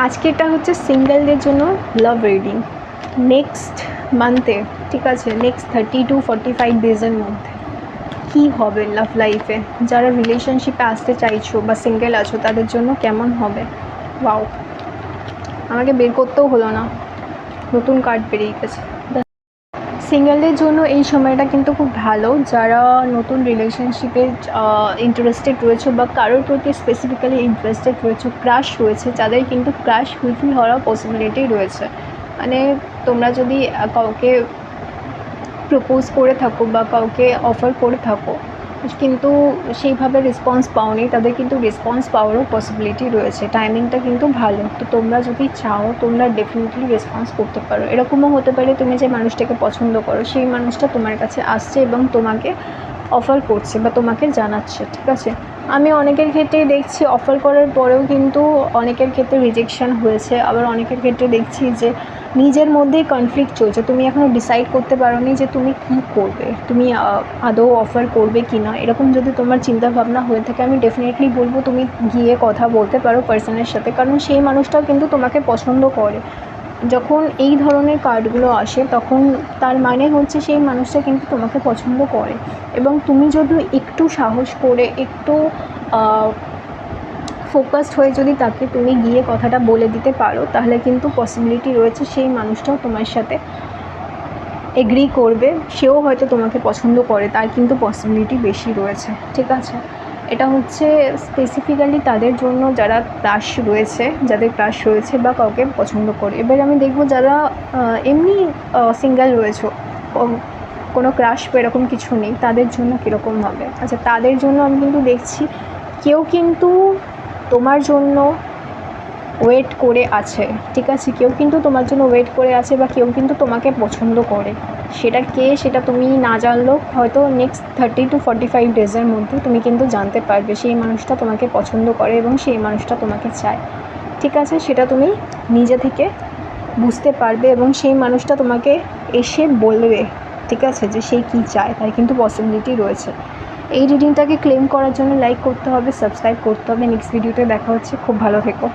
আজকেরটা হচ্ছে সিঙ্গেলদের জন্য love reading next মান্থে, ঠিক আছে, নেক্সট 30 to 45 ডেজের মধ্যে কী হবে লাভ লাইফে। যারা রিলেশনশিপে আসতে চাইছো বা সিঙ্গেল আছো তাদের জন্য কেমন হবে। ওয়াও, আমাকে বের করতেও হলো না, নতুন কার্ড বেরিয়ে গেছে। সিঙ্গেলদের জন্য এই সময়টা কিন্তু খুব ভালো। যারা নতুন রিলেশনশিপে ইন্টারেস্টেড রয়েছে বা কারোর প্রতি স্পেসিফিক্যালি ইন্টারেস্টেড রয়েছে, ক্রাশ রয়েছে, যাদের কিন্তু ক্রাশ ফুলফিল হওয়ার পসিবিলিটি রয়েছে। মানে তোমরা যদি কাউকে প্রপোজ করে থাকো বা কাউকে অফার করে থাকো কিন্তু সেইভাবে রেসপন্স পাওনি, তাদের কিন্তু রেসপন্স পাওয়ারও পসিবিলিটি রয়েছে। টাইমিংটা কিন্তু ভালো। তো তোমরা যদি চাও তোমরা ডেফিনেটলি রেসপন্স করতে পারো। এরকমও হতে পারে তুমি যে মানুষটাকে পছন্দ করো সেই মানুষটা তোমার কাছে আসছে এবং তোমাকে অফার করছে বা তোমাকে জানাচ্ছে, ঠিক আছে। আমি অনেকের ক্ষেত্রেই দেখছি অফার করার পরেও কিন্তু অনেকের ক্ষেত্রে রিজেকশান হয়েছে, আবার অনেকের ক্ষেত্রে দেখছি যে নিজের মধ্যেই কনফ্লিক্ট চলছে। তুমি এখনও ডিসাইড করতে পারোনি যে তুমি কী করবে, তুমি আদৌ অফার করবে কি না। এরকম যদি তোমার চিন্তাভাবনা হয়ে থাকে আমি ডেফিনেটলি বলবো তুমি গিয়ে কথা বলতে পারো পার্সনের সাথে, কারণ সেই মানুষটাও কিন্তু তোমাকে পছন্দ করে। যখন এই ধরনের কার্ডগুলো আসে তখন তার মানে হচ্ছে সেই মানুষটা কিন্তু তোমাকে পছন্দ করে, এবং তুমি যদি একটু সাহস করে একটু ফোকাসড হয়ে যদি তাকে তুমি গিয়ে কথাটা বলে দিতে পারো তাহলে কিন্তু পসিবিলিটি রয়েছে সেই মানুষটাও তোমার সাথে এগ্রি করবে, সেও হয়তো তোমাকে পছন্দ করে, তার কিন্তু পসিবিলিটি বেশি রয়েছে, ঠিক আছে। এটা হচ্ছে স্পেসিফিক্যালি তাদের জন্য যারা ক্রাশ রয়েছে, যাদের ক্রাশ রয়েছে বা কাউকে পছন্দ করে। এবার আমি দেখবো যারা এমনি সিঙ্গেল রয়েছে, কোনো ক্রাশ বা এরকম কিছু নেই, তাদের জন্য কীরকম হবে। আচ্ছা, তাদের জন্য আমি কিন্তু দেখছি কেউ কিন্তু তোমার জন্য ওয়েট করে আছে, ঠিক আছে। কেউ কিন্তু তোমার জন্য ওয়েট করে আছে বা কেউ কিন্তু তোমাকে পছন্দ করে। সেটা কে সেটা তুমি না জানলেও হয়তো নেক্সট 30 to 45 ডেজের মধ্যে তুমি কিন্তু জানতে পারবে সেই মানুষটা তোমাকে পছন্দ করে এবং সেই মানুষটা তোমাকে চায়, ঠিক আছে। সেটা তুমি নিজে থেকে বুঝতে পারবে এবং সেই মানুষটা তোমাকে এসে বলবে, ঠিক আছে, যে সেই কী চায়, তার কিন্তু পসিবিলিটি রয়েছে। এই রিডিংটাকে ক্লেম করার জন্য লাইক করতে হবে, সাবস্ক্রাইব করতে হবে। নেক্সট ভিডিওতে দেখা হচ্ছে, খুব ভালো থেকো।